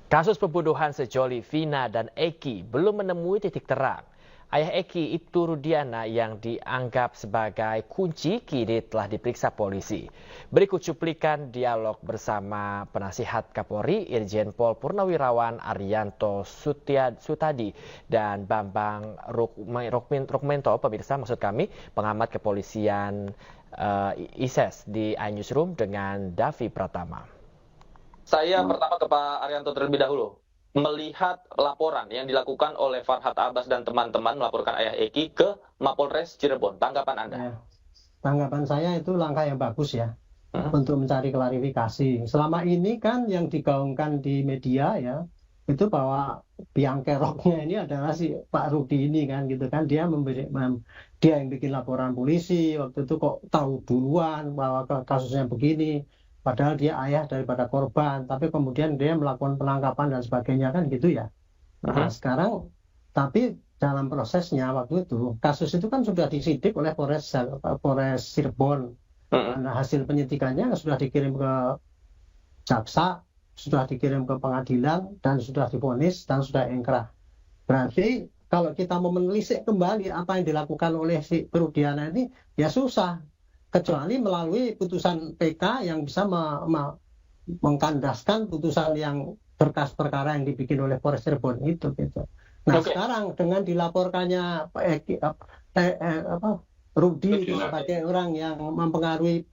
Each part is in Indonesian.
Kasus pembunuhan sejoli Vina dan Eki belum menemui titik terang. Ayah Eki, Ibtu Rudiana, yang dianggap sebagai kunci, kini telah diperiksa polisi. Berikut cuplikan dialog bersama penasihat Kapolri Irjen Pol Purnawirawan Arianto Sutadi dan Bambang Rukmento, pemirsa maksud kami, pengamat kepolisian ISES di iNewsroom dengan Davi Pratama. Saya pertama ke Pak Arianto terlebih dahulu. Melihat laporan yang dilakukan oleh Farhad Abbas dan teman-teman melaporkan ayah Eki ke Mapolres Cirebon. Tanggapan Anda? Ya, tanggapan saya itu langkah yang bagus ya untuk mencari klarifikasi. Selama ini kan yang digaungkan di media ya itu bahwa biang keroknya ini adalah si Pak Rudi ini kan gitu kan, dia yang bikin laporan polisi waktu itu, kok tahu duluan bahwa kasusnya begini. Padahal dia ayah daripada korban, tapi kemudian dia melakukan penangkapan dan sebagainya kan gitu ya. Nah sekarang, tapi dalam prosesnya waktu itu, kasus itu kan sudah disidik oleh Polres Cirebon. Nah, hasil penyidikannya sudah dikirim ke jaksa, sudah dikirim ke pengadilan, dan sudah divonis, dan sudah ingkrah. Berarti kalau kita mau menelisik kembali apa yang dilakukan oleh si Rudiana ini, ya susah. Kecuali melalui putusan PK yang bisa mengkandaskan putusan yang berkas perkara yang dibikin oleh Polres Cirebon itu gitu. Nah sekarang dengan dilaporkannya Rudi sebagai orang yang mempengaruhi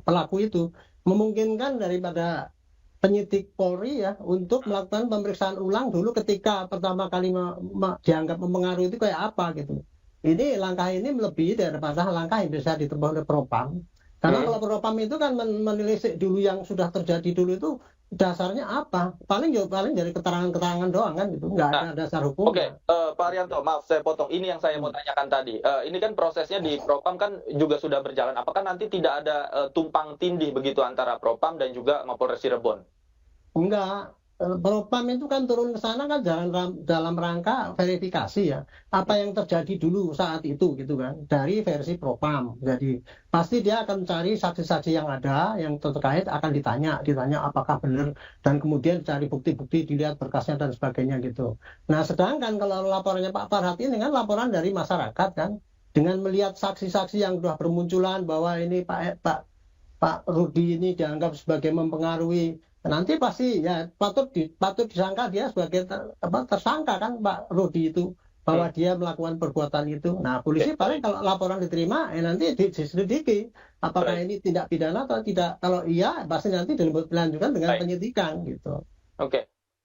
pelaku itu, memungkinkan daripada penyidik Polri ya untuk melakukan pemeriksaan ulang dulu ketika pertama kali dianggap mempengaruhi itu kayak apa gitu. Ini langkah ini melebihi daripada langkah yang bisa ditempuh oleh Propam. Karena kalau Propam itu kan menelisik dulu yang sudah terjadi dulu itu dasarnya apa? Paling dari keterangan-keterangan doang kan gitu. Nggak ada dasar hukum. Pak Arianto, maaf saya potong. Ini yang saya mau tanyakan tadi. Ini kan prosesnya di Propam kan juga sudah berjalan. Apakah nanti tidak ada tumpang tindih begitu antara Propam dan juga Mapolres Cirebon? Enggak. Propam itu kan turun ke sana kan dalam rangka verifikasi ya. Apa yang terjadi dulu saat itu gitu kan. Dari versi Propam. Jadi pasti dia akan mencari saksi-saksi yang ada, yang terkait akan ditanya apakah benar. Dan kemudian cari bukti-bukti, dilihat berkasnya dan sebagainya gitu. Nah sedangkan kalau laporannya Pak Farhad ini kan laporan dari masyarakat kan. Dengan melihat saksi-saksi yang sudah bermunculan bahwa ini Pak Rudi ini dianggap sebagai mempengaruhi, nanti pasti ya patut disangka dia sebagai tersangka kan Pak Rudi itu, bahwa dia melakukan perbuatan itu. Nah polisi paling kalau laporan diterima nanti diselidiki apakah ini tindak pidana atau tidak. Kalau iya pasti nanti dilanjutkan dengan penyidikan gitu. Oke.